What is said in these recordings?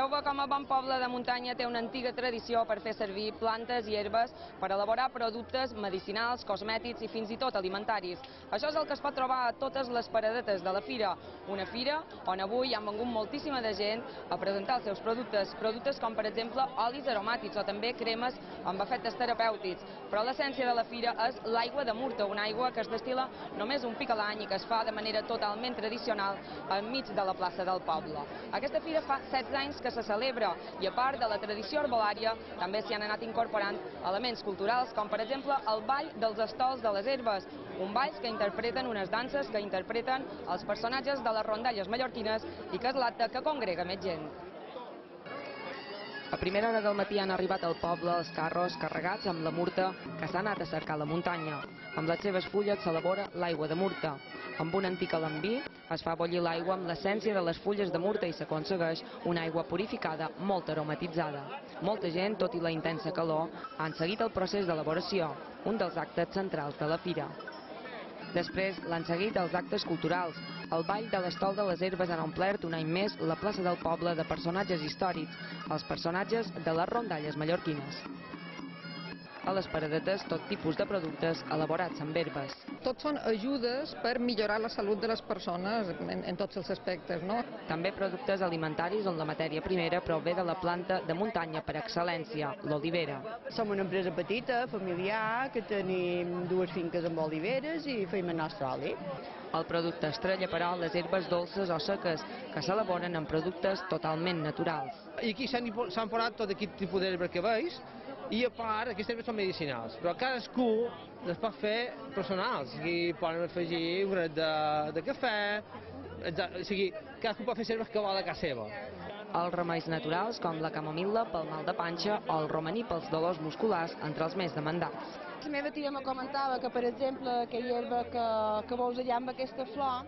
Creu-me com a bon poble de muntanya té una antiga tradició per fer servir plantes i herbes per elaborar productes medicinals, cosmètics i fins i tot alimentaris. Això és el que es pot trobar a totes les paradetes de la fira. Una fira on avui han vengut moltíssima de gent a presentar els seus productes. Productes com, per exemple, olis aromàtics o també cremes amb efectes terapèutics. Però l'essència de la fira és l'aigua de Murta, una aigua que es destil·la només un pic a l'any i que es fa de manera totalment tradicional enmig de la plaça del poble. Aquesta fira fa 16 anys que se celebra i a part de la tradició herbolària també s'hi han anat incorporant elements culturals com per exemple el ball dels estols de les herbes, un ball que interpreten unes danses que interpreten els personatges de les rondalles mallorquines i que és l'acte que congrega més gent. A primera hora del matí han arribat al poble els carros carregats amb la murta que s'ha anat a cercar a la muntanya. Amb les seves fulles s'elabora l'aigua de murta. Amb un antic alambí es fa bullir l'aigua amb l'essència de les fulles de murta i s'aconsegueix una aigua purificada molt aromatitzada. Molta gent, tot i la intensa calor, han seguit el procés d'elaboració, un dels actes centrals de la fira. Després l'han seguit els actes culturals. El ball de l'estol de les herbes han omplert un any més la plaça del poble de personatges històrics, els personatges de les rondalles mallorquines. A les paradetes, tot tipus de productes elaborats amb herbes. Tots són ajudes per millorar la salut de les persones en tots els aspectes, no? També productes alimentaris on la matèria primera prové de la planta de muntanya per excel·lència, l'olivera. Som una empresa petita, familiar, que tenim 2 finques amb oliveres i fem el nostre oli. El producte estrella, però, les herbes dolces o seques, que s'elaboren amb productes totalment naturals. I aquí s'han posat tot aquest tipus d'herbes que veus, i a part aquestes herbes són medicinals, però cadascú les pot fer personals, i poden afegir un granet de cafè, o sigui, cadascú pot fer herbes que vol a casa seva. Els remeis naturals, com la camomil·la pel mal de panxa o el romaní pels dolors musculars, entre els més demandats. La meva tia me comentava que, per exemple, aquella herba que veus allà amb aquesta flor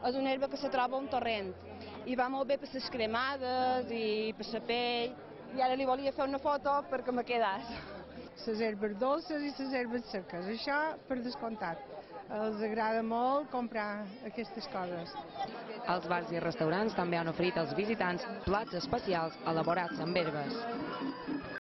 és una herba que se troba a un torrent i va molt bé per les cremades i per la pell, i ara li volia fer una foto perquè me quedés. Les herbes dolces i les herbes seques, això per descomptat. Els agrada molt comprar aquestes coses. Els bars i restaurants també han oferit als visitants plats especials elaborats amb herbes.